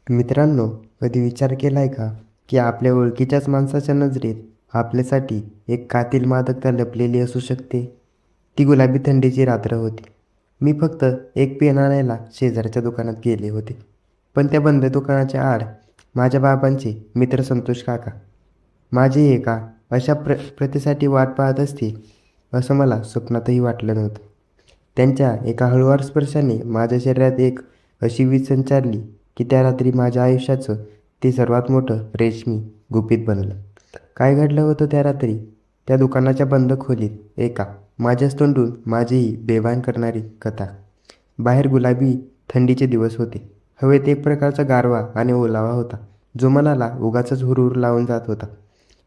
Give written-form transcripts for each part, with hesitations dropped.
मित्रांनो, कधी विचार केलाय का की आपल्या ओळखीच्याच माणसाच्या नजरेत आपल्यासाठी एक कातील मादकता लपलेली असू शकते? ती गुलाबी थंडीची रात्र होती. मी फक्त एक पेन आणायला शेजारच्या दुकानात गेले होते. पण त्या बंद दुकानाच्या आड माझ्या बाबांचे मित्र संतोष काका माझी एका अशा प्रतीसाठी वाट पाहत असतील असं मला स्वप्नातही वाटलं नव्हतं. त्यांच्या एका हळुवार स्पर्शाने माझ्या शरीरात एक अशी वीज संचारली की त्या रात्री माझ्या आयुष्याचं ते सर्वात मोठं रेशमी गुपित बनलं. काय घडलं होतं त्या रात्री? त्या दुकानाच्या बंद खोलीत एका माझ्याच तोंडून माझीही बेभान करणारी कथा. बाहेर गुलाबी थंडीचे दिवस होते. हवेत एक प्रकारचा गारवा आणि ओलावा होता, जो मनाला उगाचच हुरहुर लावून जात होता.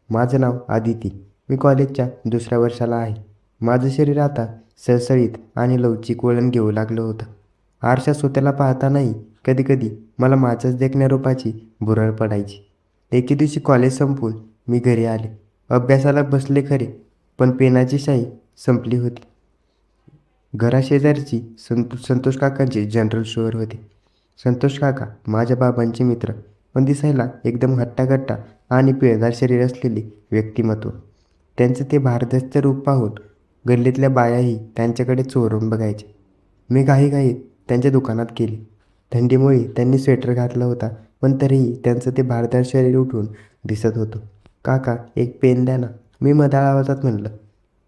माझं नाव आदिती. मी कॉलेजच्या दुसऱ्या वर्षाला आहे. माझं शरीर आता सळसळीत आणि लवचिक वळण घेऊ लागलं होतं. आरशात स्वतःला पाहतानाही कधीकधी मला माझ्याच देखण्या रूपाची भुरळ पडायची. एके दिवशी कॉलेज संपवून मी घरी आले. अभ्यासाला बसले खरे, पण पेनाची शाई संपली होती. घराशेजारची संतोष काकांचे जनरल स्टोअर होते. संतोष काका माझ्या बाबांचे मित्र, पण दिसायला एकदम हट्टाकट्टा आणि पिळदार शरीर असलेले व्यक्तिमत्व. त्यांचं ते भारदस्त रूप पाहून गल्लीतल्या बायाही त्यांच्याकडे चोरून बघायचे. मी घाईघाईत त्यांच्या दुकानात गेले. थंडीमुळे त्यांनी स्वेटर घातला होता, पण तरीही त्यांचं ते भारदार शरीर उठून दिसत होतं. काका, एक पेन द्या ना, मी मधाळ आवाजात म्हणलं.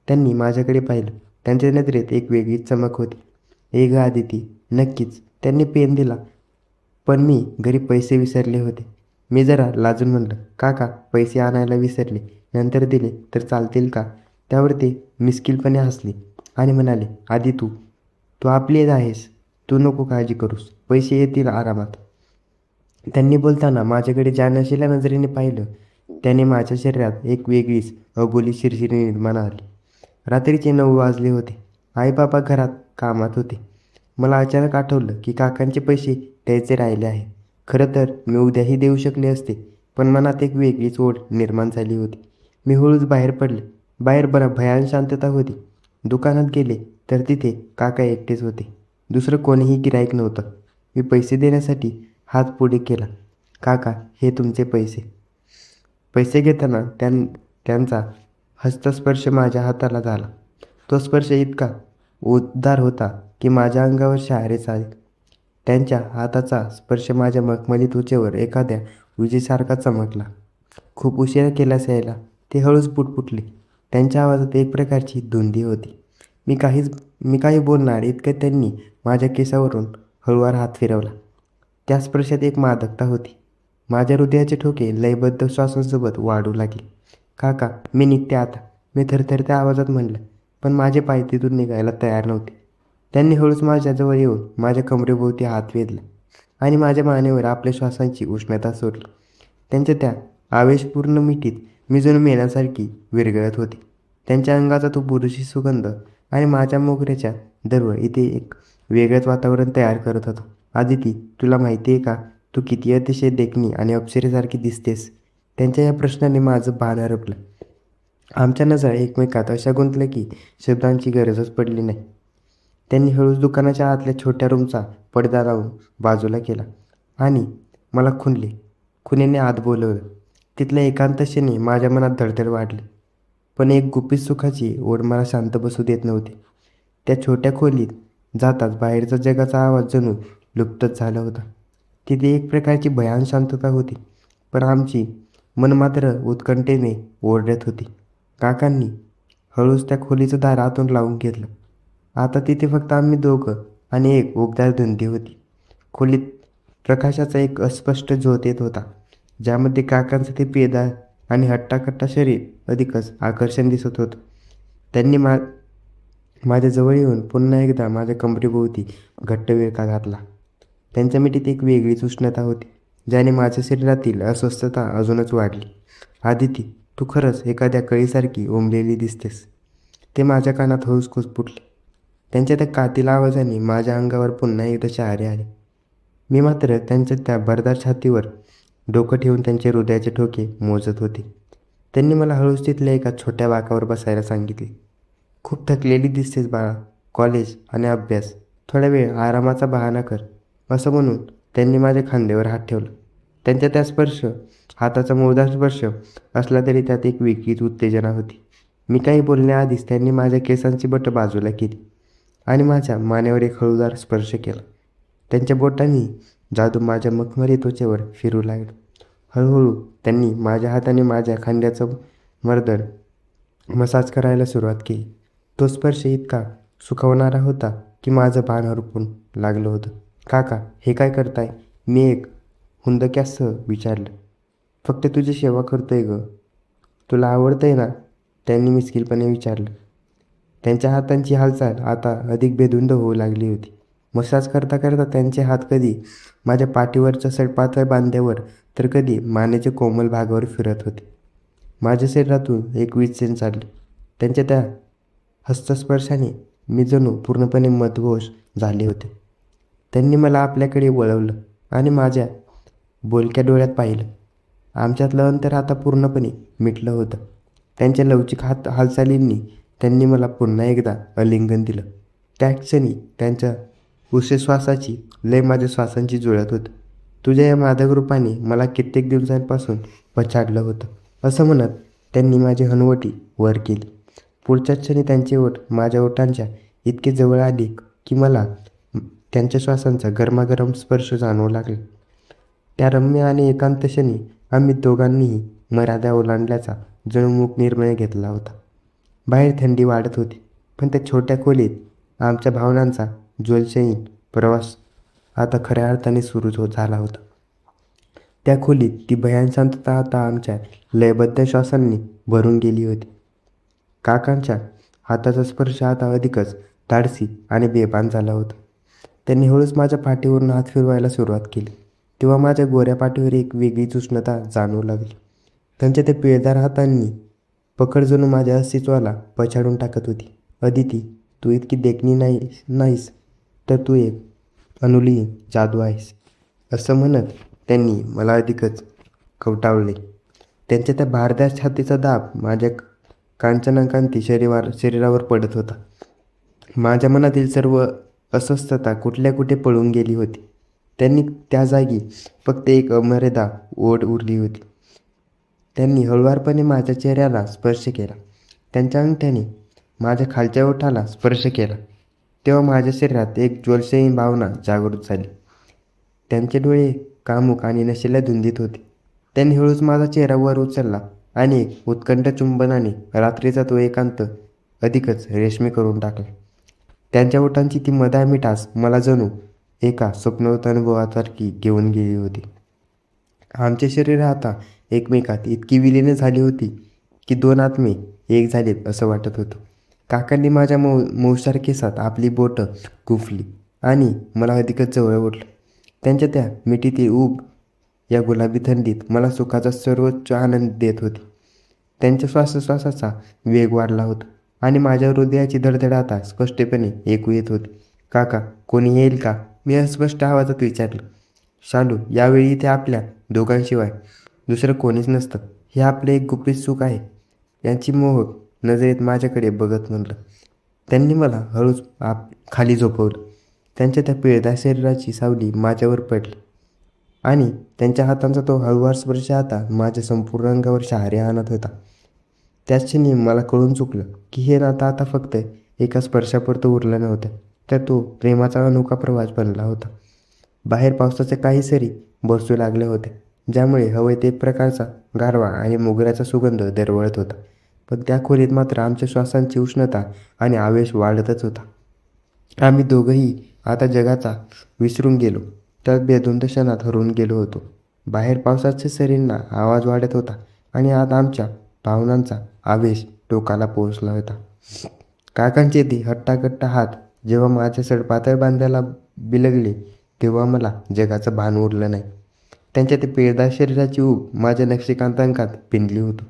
त्यांनी माझ्याकडे पाहिलं. त्यांच्या नजरेत एक वेगळीच चमक होती. ए ग आदिती, नक्कीच. त्यांनी पेन दिला, पण मी घरी पैसे विसरले होते. मी जरा लाजून म्हणलं, काका, पैसे आणायला विसरले, नंतर दिले तर चालतील का? त्यावर ते मिश्किलपणे हसले आणि म्हणाले, आधी तू तू आपलीच आहेस, तू नको काळजी करूस, पैसे येतील आरामात. त्यांनी बोलताना माझ्याकडे ज्या नशिल्या नजरेने पाहिलं, त्याने माझ्या शरीरात एक वेगळीच अबोली शिरशिरी निर्माण झाली. रात्रीचे 9 वाजले होते. आईबाबा घरात कामात होते. मला अचानक आठवलं की काकांचे पैसे द्यायचे राहिले आहे. खरं तर मी उद्याही देऊ शकले असते, पण मनात एक वेगळीच ओढ निर्माण झाली होती. मी हळूच बाहेर पडले. बाहेर भयान शांतता होती. दुकानात गेले तर तिथे काका एकटेच होते. दुसरं कोणीही गिऱ्हाईक नव्हतं. मी पैसे देण्यासाठी हात पुढे केला. काका, हे तुमचे पैसे. पैसे घेताना त्यांचा हस्तस्पर्श माझ्या हाताला झाला. तो स्पर्श इतका उबदार होता की माझ्या अंगावर शहारे आले. त्यांच्या हाताचा स्पर्श माझ्या मखमली त्वचेवर एखाद्या विजेसारखा चमकला. खूप उशिरा केलास यायला, ते हळूच पुटपुटले. त्यांच्या आवाजात एक प्रकारची धुंदी होती. मी काही बोलणार इतक्यात त्यांनी माझ्या केसावरून हळूवार हात फिरवला. त्या स्पर्शात एक मादकता होती. माझ्या हृदयाचे ठोके लयबद्ध श्वासांसोबत वाढू लागले. काका, मी निघते आता, मी थरथरत्या आवाजात म्हणलं, पण माझे पाय तिथून निघायला तयार नव्हते. त्यांनी हळूच माझ्याजवळ येऊन माझ्या कमरेभोवती हात वेधला आणि माझ्या मानेवर आपल्या श्वासांची उष्णता सोडली. त्यांच्या त्या आवेशपूर्ण मिठीत मी जणू मेल्यासारखी विरघळत होते. त्यांच्या अंगाचा तो पुरुषी सुगंध आणि माझ्या मोगऱ्याच्या दरवळ इथे एक वेगळंच वातावरण तयार करत होतं. आदिती, तुला माहिती आहे का, तू किती अतिशय देखणी आणि अप्सरेसारखी दिसतेस? त्यांच्या या प्रश्नाने माझं भान हरपलं. आमच्या नजरा एकमेकात अशा गुंतल्या की शब्दांची गरजच पडली नाही. त्यांनी हळूच दुकानाच्या आतल्या छोट्या रूमचा पडदा लावून बाजूला केला आणि मला खुणेने आत बोलवलं. तिथल्या एकांततेने माझ्या मनात धडधड वाढली, पण एक गुपित सुखाची ओढ मला शांत बसू देत नव्हती. त्या छोट्या खोलीत जाताच बाहेरचा जगाचा आवाज जणू लुप्तच झाला होता. तिथे एक प्रकारची भयान शांतता होती, पण आमची मन मात्र उत्कंठेने ओरडत होती. काकांनी हळूच त्या खोलीचं दार आतून लावून घेतलं. आता तिथे फक्त आम्ही दोघं आणि एक उबदार धुंदी होती. खोलीत प्रकाशाचा एक अस्पष्ट झोत येत होता, ज्यामध्ये काकांचं ते पेदार आणि हट्टाकट्टा शरीर अधिकच आकर्षण दिसत होतं. त्यांनी माझ्या जवळ येऊन पुन्हा एकदा माझ्या कमरेभोवती घट्ट विळखा घातला. त्यांच्या मिठीत एक वेगळीच उष्णता होती, ज्याने माझ्या शरीरातील अस्वस्थता अजूनच वाढली. आदिती, तू खरंच एखाद्या कळीसारखी ओंबलेली दिसतेस, ते माझ्या कानात हळूच खुसपुटले. त्यांच्या त्या कातील आवाजाने माझ्या अंगावर पुन्हा एकदा शहारे आले. मी मात्र त्यांच्या त्या भरदार छातीवर डोकं ठेवून त्यांचे हृदयाचे ठोके मोजत होते. त्यांनी मला हळूच तिथल्या एका छोट्या बाकावर बसायला सांगितले. खूप थकलेली दिसतेस बाळा, कॉलेज आणि अभ्यास, थोडा वेळ आरामाचा बहाणा कर, असं म्हणून त्यांनी माझ्या खांद्यावर हात ठेवला. त्यांच्या त्या स्पर्श, हाताचा मऊदार स्पर्श असला तरी त्यात एक वेगळीच उत्तेजना होती. मी काही बोलण्याआधीच त्यांनी माझ्या केसांची बोटं बाजूला केली आणि माझ्या मानेवर एक हळूवार स्पर्श केला. त्यांच्या बोटांनी जादू माझ्या मखमली त्वचेवर फिरू लागली. हळूहळू त्यांनी माझ्या हाताने माझ्या खांद्याचं मर्दड मसाज करायला सुरुवात केली. तो स्पर्श इतका सुखावणारा होता की माझं भान हरपून लागलं होतं. काका, हे काय करताय? मी एक हुंदक्यासह विचारलं. फक्त तुझी सेवा करतोय ग. तुला आवडतंय ना? त्यांनी मिश्किलपणे विचारलं. त्यांच्या हातांची हालचाल आता अधिक बेधुंद होऊ लागली होती. मसाज करता करता त्यांचे हात कधी माझ्या पाठीवरच्या सडपातळ बांध्यावर तर कधी मानेच्या कोमल भागावर फिरत होते. माझ्या शरीरातून एक विचलन चालली. त्यांच्या त्या हस्तस्पर्शाने मी जणू पूर्णपणे मदहोश झाले होते. त्यांनी मला आपल्याकडे वळवलं आणि माझ्या बोलक्या डोळ्यात पाहिलं. आमच्यातलं अंतर आता पूर्णपणे मिटलं होतं. त्यांच्या लवचिक हालचालींनी त्यांनी मला पुन्हा एकदा आलिंगन दिलं. त्या क्षणी त्यांच्या उच्छ्वासाची लय माझ्या श्वासांची जुळत होतं. तुझ्या या मादक रूपाने मला कित्येक दिवसांपासून पछाडलं होतं, असं म्हणत त्यांनी माझी हनवटी वर केली. पुढच्याच क्षणी त्यांचे ओठ माझ्या ओठांच्या इतके जवळ आले की मला त्यांच्या श्वासांचा गरमागरम स्पर्श जाणवू लागला. त्या रम्य आणि एकांत क्षणी आम्ही दोघांनीही मर्यादा ओलांडल्याचा जणू मूक निर्णय घेतला होता. बाहेर थंडी वाढत होती, पण त्या छोट्या खोलीत आमच्या भावनांचा ज्वलनशील प्रवास आता खऱ्या अर्थाने सुरू झाला होता. त्या खोलीत ती भयान शांतता आता आमच्या लयबद्ध श्वासांनी भरून गेली होती. काकांच्या हाताचा स्पर्श आता अधिकच धाडसी आणि बेभान झाला होता. त्यांनी हळूच माझ्या पाठीवरून हात फिरवायला सुरुवात केली. तेव्हा माझ्या गोऱ्या पाठीवर एक वेगळीच उष्णता जाणवू लागली. त्यांच्या त्या पिळदार हातांनी पकड जणू माझ्या अस्तित्वाला पछाडून टाकत होती. अदिती, तू इतकी देखणी नाहीस तर तू एक अनुलीन जादू आहेस, असं म्हणत त्यांनी मला अधिकच कवटाळले. त्यांच्या त्या भारदार छातीचा दाब माझ्या कांचनकांती शरीरावर पडत होता. माझ्या मनातील सर्व अस्वस्थता कुठे पळून गेली होती. त्यांनी त्या जागी फक्त एक अमर्यादा ओढ उरली होती. त्यांनी हळुवारपणे माझ्या चेहऱ्याला स्पर्श केला. त्यांच्या अंगठ्याने माझ्या खालच्या ओठाला स्पर्श केला. तेव्हा माझ्या शरीरात एक ज्वलनशील भावना जागृत झाली. त्यांचे डोळे कामुक आणि नशेल्या धुंदीत होते. त्यांनी हळूच माझा चेहरा वर उचलला आणि एक उत्कंठ चुंबनाने रात्रीचा तो एकांत अधिकच रेशमी करून टाकला. त्यांच्या ओठांची ती मधाळ मिठास मला जणू एका स्वप्नवत अनुभवासारखी घेऊन गेली होती. आमचे शरीर आता एकमेकात इतकी विलीन झाली होती की दोन आत्मे एक झालेत असं वाटत होतं. काकांनी माझ्या मऊसार केसात आपली बोटं गुंफली आणि मला अधिकच जवळ ओढलं. त्यांच्या त्या मिठीतील ऊब या गुलाबी थंडीत मला सुखाचा सर्वोच्च आनंद देत होती. त्यांच्या श्वासोच्छ्वासाचा वेग वाढला होता आणि माझ्या हृदयाची धडधड आता स्पष्टपणे ऐकू येत होती. काका, कोणी येईल का? मी अस्पष्ट आवाजात विचारलं. शालू, यावेळी इथे आपल्या दोघांशिवाय दुसरं कोणीच नसतं. हे आपलं एक गुपित सुख आहे, यांची मोहक नजरेत माझ्याकडे बघत म्हणलं. त्यांनी मला हळूच खाली झोपवलं. त्यांच्या त्या पिळदार शरीराची सावली माझ्यावर पडली आणि त्यांच्या हातांचा तो हळूवार स्पर्श आता माझ्या संपूर्ण अंगावर शहारे आणत होता. त्याच क्षणी मला कळून चुकलं की हे नातं आता फक्त एका स्पर्शापुरतं उरलं नव्हतं, तर तो प्रेमाचा अनोखा प्रवास बनला होता. बाहेर पावसाच्या काही सरी बरसू लागल्या होत्या, ज्यामुळे हवेत एक प्रकारचा गारवा आणि मोगऱ्याचा सुगंध दरवळत होता. पण त्या खोलीत मात्र आमच्या श्वासांची उष्णता आणि आवेश वाढतच होता. आम्ही दोघंही आता जगाचा विसरून गेलो, त्यात बेधुंद क्षणात हरवून गेलो होतो. बाहेर पावसाच्या सरींना आवाज वाढत होता आणि आता आमच्या भावनांचा आवेश टोकाला पोहोचला होता. काकांचे ते हट्टाकट्टा हात जेव्हा माझ्या सडपातळ बांध्याला बिलगले, तेव्हा मला जगाचं भान उरलं नाही. त्यांच्या ते पिळदार शरीराची ऊब माझ्या नक्षीकांतांकात पिंजली होती.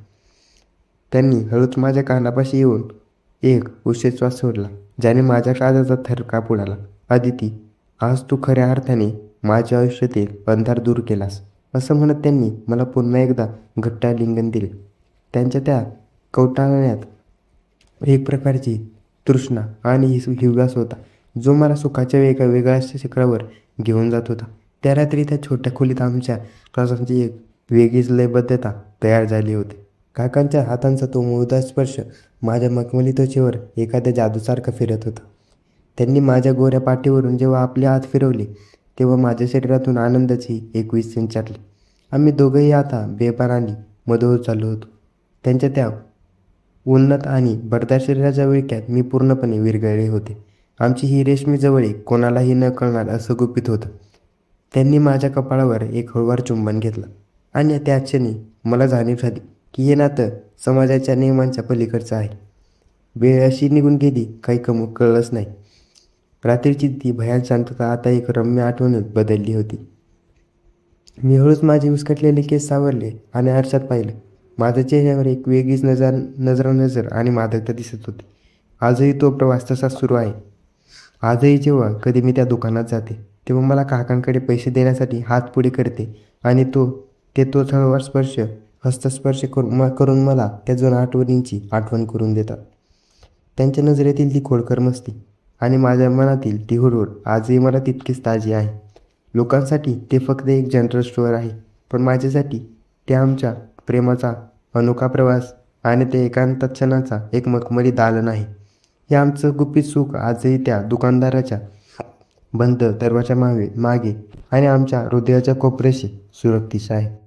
त्यांनी हळूच माझ्या कानापाशी येऊन एक उच्छ्वास सोडला, ज्याने माझ्या काळजाचा थर कापू लागला. अदिती, आज तू खऱ्या अर्थाने माझ्या आयुष्यातील अंधार दूर केलास, असं म्हणत त्यांनी मला पुन्हा एकदा घट्ट आलिंगन दिले. त्यांच्या त्या कवटाळण्यात एक प्रकारची तृष्णा आणि हिव्यास होता, जो मला सुखाच्या वेगळ्या शिखरावर घेऊन जात होता. त्या रात्री त्या छोट्या खोलीत आमच्या प्रवासांची एक वेगळीच लयबद्धता तयार झाली होती. काकांच्या हातांचा तो मुळदा स्पर्श माझ्या मखमली त्वचेवर एखाद्या जादूसारखा फिरत होता. त्यांनी माझ्या गोऱ्या पाठीवरून जेव्हा आपले हात फिरवले तेव्हा माझ्या शरीरातून आनंदाची एक वीज संचारली. आम्ही दोघंही आता बेभान आणि मदोहर चाललो होतो. त्यांच्या त्या उन्नत आणि भरदार शरीराच्या विळख्यात मी पूर्णपणे विरघळले होते. आमची ही रेशमी जवळीक कोणालाही न कळणार असं गुपित होतं. त्यांनी माझ्या कपाळावर एक हळूवार चुंबन घेतलं आणि त्याच क्षणी मला जाणीव झाली की हे नातं समाजाच्या नियमांच्या पलीकडचं आहे. वेळ अशी निघून गेली काही कळलंच नाही. रात्रीची ती भयान शांतता आता एक रम्य आठवणीत बदलली होती. मी हळूच माझे विस्कटलेले केस सावरले आणि आरशात पाहिलं. माझ्या चेहऱ्यावर एक वेगळीच नजर आणि मादकता दिसत होती. आजही तो प्रवास तसाच सुरू आहे. आजही जेव्हा कधी मी त्या दुकानात जाते तेव्हा मला काकांकडे पैसे देण्यासाठी हात पुढे करते आणि तोच हळूवार हस्तस्पर्श करून मला त्या जुन्या आठवणींची आठवण करून देतात. त्यांच्या नजरेतील ती खोडकर मस्ती आणि माझ्या मनातील ती हुरहुर आजही मला तितकीच ताजी आहे. लोकांसाठी ते फक्त एक जनरल स्टोअर आहे, पण माझ्यासाठी ते आमच्या प्रेमाचा अनोखा प्रवास आणि ते एकांत क्षणाचा एक मखमली दालन आहे. हे आमचं गुपित सुख आजही त्या दुकानदाराच्या बंद दरवाजा मागे आणि आमच्या हृदयाच्या कोपऱ्याशी सुरक्षित आहे.